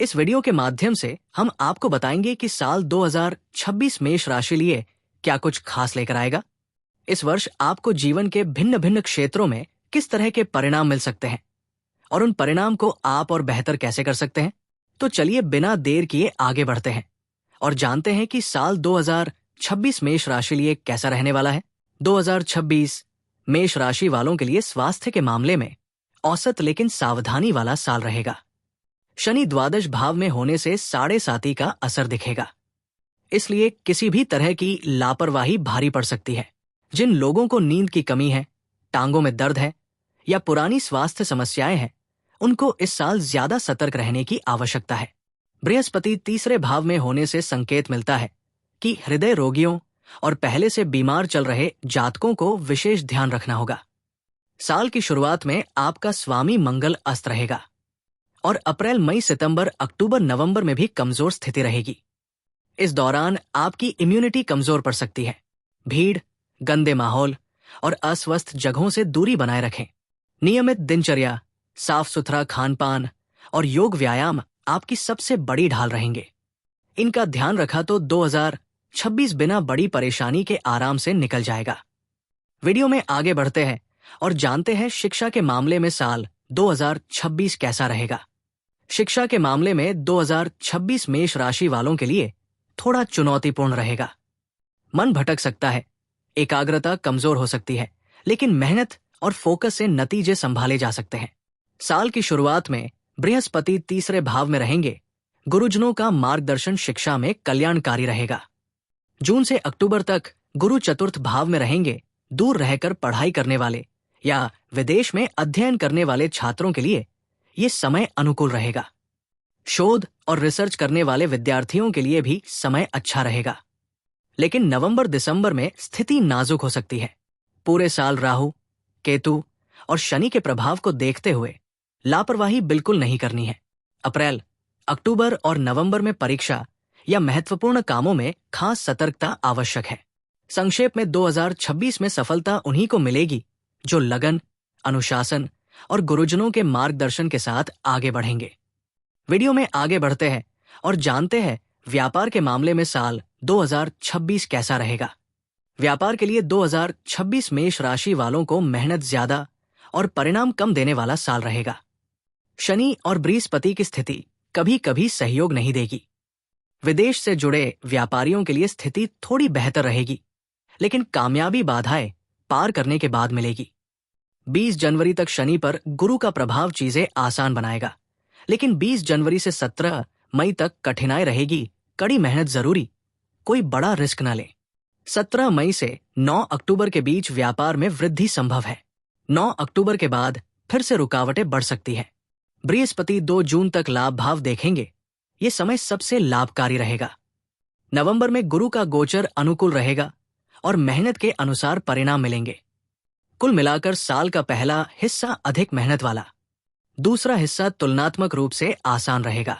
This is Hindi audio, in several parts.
इस वीडियो के माध्यम से हम आपको बताएंगे कि साल 2026 मेष राशि लिए क्या कुछ खास लेकर आएगा। इस वर्ष आपको जीवन के भिन्न भिन्न क्षेत्रों में किस तरह के परिणाम मिल सकते हैं और उन परिणाम को आप और बेहतर कैसे कर सकते हैं। तो चलिए बिना देर किए आगे बढ़ते हैं और जानते हैं कि साल 2026 मेष राशि लिए कैसा रहने वाला है। 2026 मेष राशि वालों के लिए स्वास्थ्य के मामले में औसत लेकिन सावधानी वाला साल रहेगा। शनि द्वादश भाव में होने से साढ़े साती का असर दिखेगा, इसलिए किसी भी तरह की लापरवाही भारी पड़ सकती है। जिन लोगों को नींद की कमी है, टांगों में दर्द है या पुरानी स्वास्थ्य समस्याएं हैं, उनको इस साल ज्यादा सतर्क रहने की आवश्यकता है। बृहस्पति तीसरे भाव में होने से संकेत मिलता है कि हृदय रोगियों और पहले से बीमार चल रहे जातकों को विशेष ध्यान रखना होगा। साल की शुरुआत में आपका स्वामी मंगल अस्त रहेगा और अप्रैल, मई, सितंबर, अक्टूबर, नवंबर में भी कमजोर स्थिति रहेगी। इस दौरान आपकी इम्यूनिटी कमजोर पड़ सकती है। भीड़, गंदे माहौल और अस्वस्थ जगहों से दूरी बनाए रखें। नियमित दिनचर्या, साफ सुथरा खान पान और योग व्यायाम आपकी सबसे बड़ी ढाल रहेंगे। इनका ध्यान रखा तो 2026 बिना बड़ी परेशानी के आराम से निकल जाएगा। वीडियो में आगे बढ़ते हैं और जानते हैं शिक्षा के मामले में साल 2026 कैसा रहेगा। शिक्षा के मामले में 2026 मेष राशि वालों के लिए थोड़ा चुनौतीपूर्ण रहेगा। मन भटक सकता है, एकाग्रता कमजोर हो सकती है, लेकिन मेहनत और फोकस से नतीजे संभाले जा सकते हैं। साल की शुरुआत में बृहस्पति तीसरे भाव में रहेंगे। गुरुजनों का मार्गदर्शन शिक्षा में कल्याणकारी रहेगा। जून से अक्टूबर तक गुरु चतुर्थ भाव में रहेंगे। दूर रहकर पढ़ाई करने वाले या विदेश में अध्ययन करने वाले छात्रों के लिए ये समय अनुकूल रहेगा। शोध और रिसर्च करने वाले विद्यार्थियों के लिए भी समय अच्छा रहेगा, लेकिन नवंबर दिसंबर में स्थिति नाजुक हो सकती है। पूरे साल राहु, केतु और शनि के प्रभाव को देखते हुए लापरवाही बिल्कुल नहीं करनी है। अप्रैल, अक्टूबर और नवंबर में परीक्षा या महत्वपूर्ण कामों में खास सतर्कता आवश्यक है। संक्षेप में 2026 में सफलता उन्हीं को मिलेगी जो लगन, अनुशासन और गुरुजनों के मार्गदर्शन के साथ आगे बढ़ेंगे। वीडियो में आगे बढ़ते हैं और जानते हैं व्यापार के मामले में साल 2026 कैसा रहेगा। व्यापार के लिए 2026 मेष राशि वालों को मेहनत ज्यादा और परिणाम कम देने वाला साल रहेगा। शनि और बृहस्पति की स्थिति कभी कभी सहयोग नहीं देगी। विदेश से जुड़े व्यापारियों के लिए स्थिति थोड़ी बेहतर रहेगी, लेकिन कामयाबी बाधाएं पार करने के बाद मिलेगी। 20 जनवरी तक शनि पर गुरु का प्रभाव चीजें आसान बनाएगा, लेकिन 20 जनवरी से 17 मई तक कठिनाई रहेगी। कड़ी मेहनत जरूरी, कोई बड़ा रिस्क न ले। 17 मई से 9 अक्टूबर के बीच व्यापार में वृद्धि संभव है। 9 अक्टूबर के बाद फिर से रुकावटें बढ़ सकती हैं। बृहस्पति 2 जून तक लाभ भाव देखेंगे। ये समय सबसे लाभकारी रहेगा। नवंबर में गुरु का गोचर अनुकूल रहेगा और मेहनत के अनुसार परिणाम मिलेंगे। कुल मिलाकर साल का पहला हिस्सा अधिक मेहनत वाला, दूसरा हिस्सा तुलनात्मक रूप से आसान रहेगा।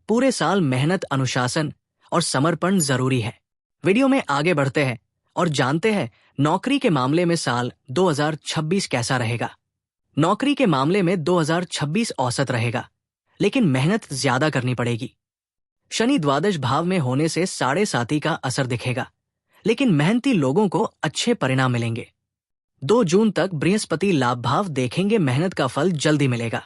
पूरे साल मेहनत, अनुशासन और समर्पण जरूरी है। वीडियो में आगे बढ़ते हैं और जानते हैं नौकरी के मामले में साल 2026 कैसा रहेगा। नौकरी के मामले में 2026 औसत रहेगा, लेकिन मेहनत ज्यादा करनी पड़ेगी। शनि द्वादश भाव में होने से साढ़े साती का असर दिखेगा, लेकिन मेहनती लोगों को अच्छे परिणाम मिलेंगे। 2 जून तक बृहस्पति लाभ भाव देखेंगे। मेहनत का फल जल्दी मिलेगा।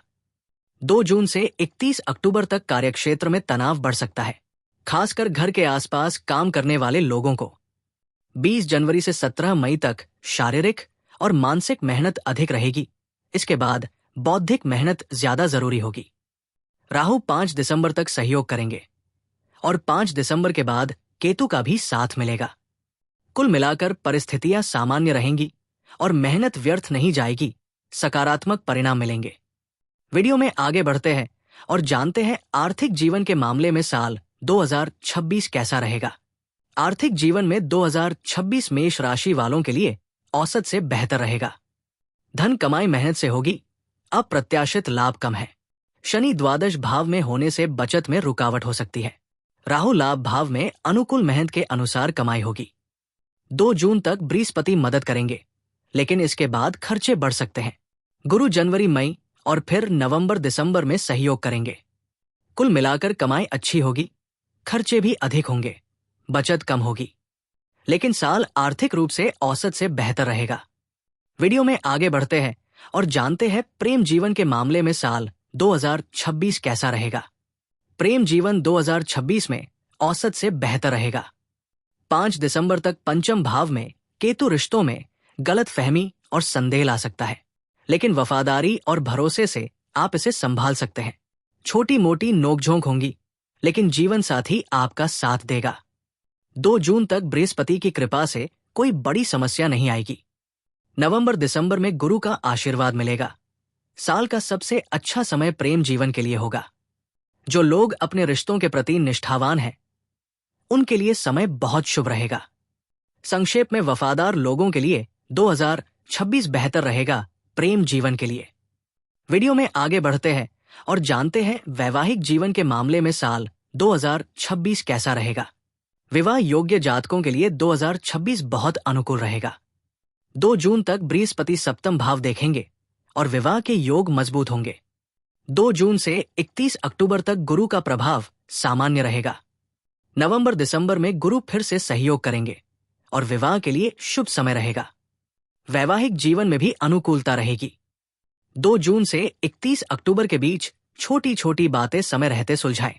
2 जून से 31 अक्टूबर तक कार्यक्षेत्र में तनाव बढ़ सकता है, खासकर घर के आसपास काम करने वाले लोगों को। 20 जनवरी से 17 मई तक शारीरिक और मानसिक मेहनत अधिक रहेगी। इसके बाद बौद्धिक मेहनत ज्यादा जरूरी होगी। राहु 5 दिसंबर तक सहयोग करेंगे और 5 दिसंबर के बाद केतु का भी साथ मिलेगा। कुल मिलाकर परिस्थितियां सामान्य रहेंगी और मेहनत व्यर्थ नहीं जाएगी। सकारात्मक परिणाम मिलेंगे। वीडियो में आगे बढ़ते हैं और जानते हैं आर्थिक जीवन के मामले में साल 2026 कैसा रहेगा। आर्थिक जीवन में 2026 मेष राशि वालों के लिए औसत से बेहतर रहेगा। धन कमाई मेहनत से होगी। अप्रत्याशित लाभ कम है। शनि द्वादश भाव में होने से बचत में रुकावट हो सकती है। राहु लाभ भाव में अनुकूल मेहनत के अनुसार कमाई होगी। 2 जून तक बृहस्पति मदद करेंगे, लेकिन इसके बाद खर्चे बढ़ सकते हैं। गुरु जनवरी, मई और फिर नवंबर दिसंबर में सहयोग करेंगे। कुल मिलाकर कमाई अच्छी होगी, खर्चे भी अधिक होंगे, बचत कम होगी, लेकिन साल आर्थिक रूप से औसत से बेहतर रहेगा। वीडियो में आगे बढ़ते हैं और जानते हैं प्रेम जीवन के मामले में साल 2026 कैसा रहेगा। प्रेम जीवन 2026 में औसत से बेहतर रहेगा। 5 दिसंबर तक पंचम भाव में केतु रिश्तों में गलत फहमी और संदेह ला सकता है, लेकिन वफादारी और भरोसे से आप इसे संभाल सकते हैं। छोटी मोटी नोकझोंक होंगी, लेकिन जीवन साथी आपका साथ देगा। 2 जून तक बृहस्पति की कृपा से कोई बड़ी समस्या नहीं आएगी। नवंबर दिसंबर में गुरु का आशीर्वाद मिलेगा। साल का सबसे अच्छा समय प्रेम जीवन के लिए होगा। जो लोग अपने रिश्तों के प्रति निष्ठावान हैं, उनके लिए समय बहुत शुभ रहेगा। संक्षेप में वफादार लोगों के लिए 2026 बेहतर रहेगा प्रेम जीवन के लिए। वीडियो में आगे बढ़ते हैं और जानते हैं वैवाहिक जीवन के मामले में साल 2026 कैसा रहेगा। विवाह योग्य जातकों के लिए 2026 बहुत अनुकूल रहेगा। 2 जून तक बृहस्पति सप्तम भाव देखेंगे और विवाह के योग मजबूत होंगे। 2 जून से 31 अक्टूबर तक गुरु का प्रभाव सामान्य रहेगा। नवंबर दिसंबर में गुरु फिर से सहयोग करेंगे और विवाह के लिए शुभ समय रहेगा। वैवाहिक जीवन में भी अनुकूलता रहेगी। 2 जून से 31 अक्टूबर के बीच छोटी छोटी बातें समय रहते सुलझाएं।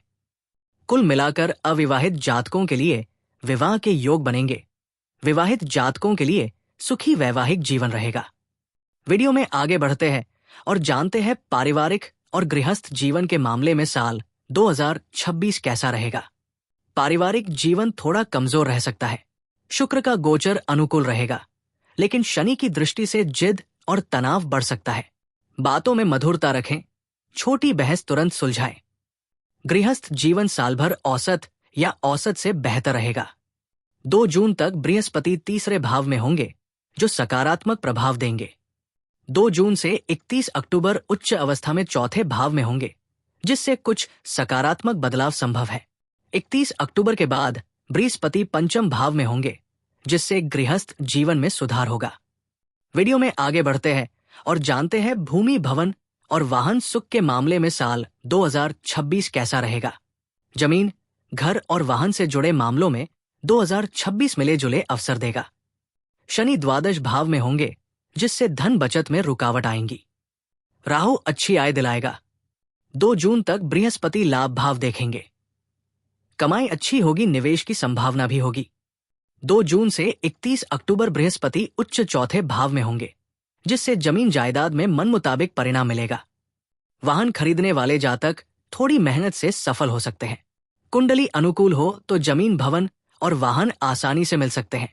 कुल मिलाकर अविवाहित जातकों के लिए विवाह के योग बनेंगे। विवाहित जातकों के लिए सुखी वैवाहिक जीवन रहेगा। वीडियो में आगे बढ़ते हैं और जानते हैं पारिवारिक और गृहस्थ जीवन के मामले में साल 2026 कैसा रहेगा। पारिवारिक जीवन थोड़ा कमजोर रह सकता है। शुक्र का गोचर अनुकूल रहेगा, लेकिन शनि की दृष्टि से जिद और तनाव बढ़ सकता है। बातों में मधुरता रखें, छोटी बहस तुरंत सुलझाएं। गृहस्थ जीवन साल भर औसत या औसत से बेहतर रहेगा। 2 जून तक बृहस्पति तीसरे भाव में होंगे, जो सकारात्मक प्रभाव देंगे। 2 जून से 31 अक्टूबर उच्च अवस्था में चौथे भाव में होंगे, जिससे कुछ सकारात्मक बदलाव संभव है। 31 अक्टूबर के बाद बृहस्पति पंचम भाव में होंगे, जिससे गृहस्थ जीवन में सुधार होगा। वीडियो में आगे बढ़ते हैं और जानते हैं भूमि, भवन और वाहन सुख के मामले में साल 2026 कैसा रहेगा। जमीन, घर और वाहन से जुड़े मामलों में 2026 मिले जुले अवसर देगा। शनि द्वादश भाव में होंगे, जिससे धन बचत में रुकावट आएंगी। राहु अच्छी आय दिलाएगा। 2 जून तक बृहस्पति लाभ भाव देखेंगे। कमाई अच्छी होगी, निवेश की संभावना भी होगी। 2 जून से 31 अक्टूबर बृहस्पति उच्च चौथे भाव में होंगे, जिससे जमीन जायदाद में मन मुताबिक परिणाम मिलेगा। वाहन खरीदने वाले जातक थोड़ी मेहनत से सफल हो सकते हैं। कुंडली अनुकूल हो तो जमीन, भवन और वाहन आसानी से मिल सकते हैं।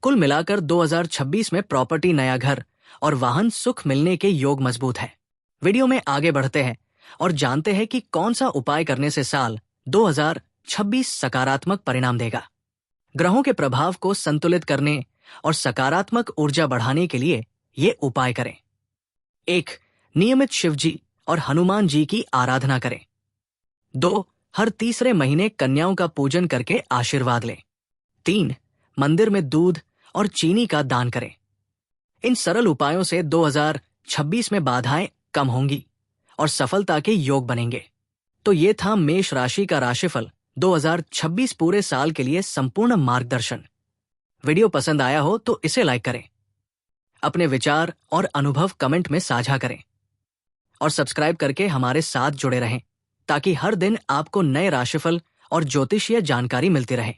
कुल मिलाकर 2026 में प्रॉपर्टी, नया घर और वाहन सुख मिलने के योग मजबूत है। वीडियो में आगे बढ़ते हैं और जानते हैं कि कौन सा उपाय करने से साल 2026 सकारात्मक परिणाम देगा। ग्रहों के प्रभाव को संतुलित करने और सकारात्मक ऊर्जा बढ़ाने के लिए ये उपाय करें। 1. नियमित शिव जी और हनुमान जी की आराधना करें। 2. हर तीसरे महीने कन्याओं का पूजन करके आशीर्वाद लें। 3. मंदिर में दूध और चीनी का दान करें। इन सरल उपायों से 2026 में बाधाएं कम होंगी और सफलता के योग बनेंगे। तो ये था मेष राशि का राशिफल 2026 पूरे साल के लिए संपूर्ण मार्गदर्शन। वीडियो पसंद आया हो तो इसे लाइक करें, अपने विचार और अनुभव कमेंट में साझा करें और सब्सक्राइब करके हमारे साथ जुड़े रहें, ताकि हर दिन आपको नए राशिफल और ज्योतिषीय जानकारी मिलती रहे।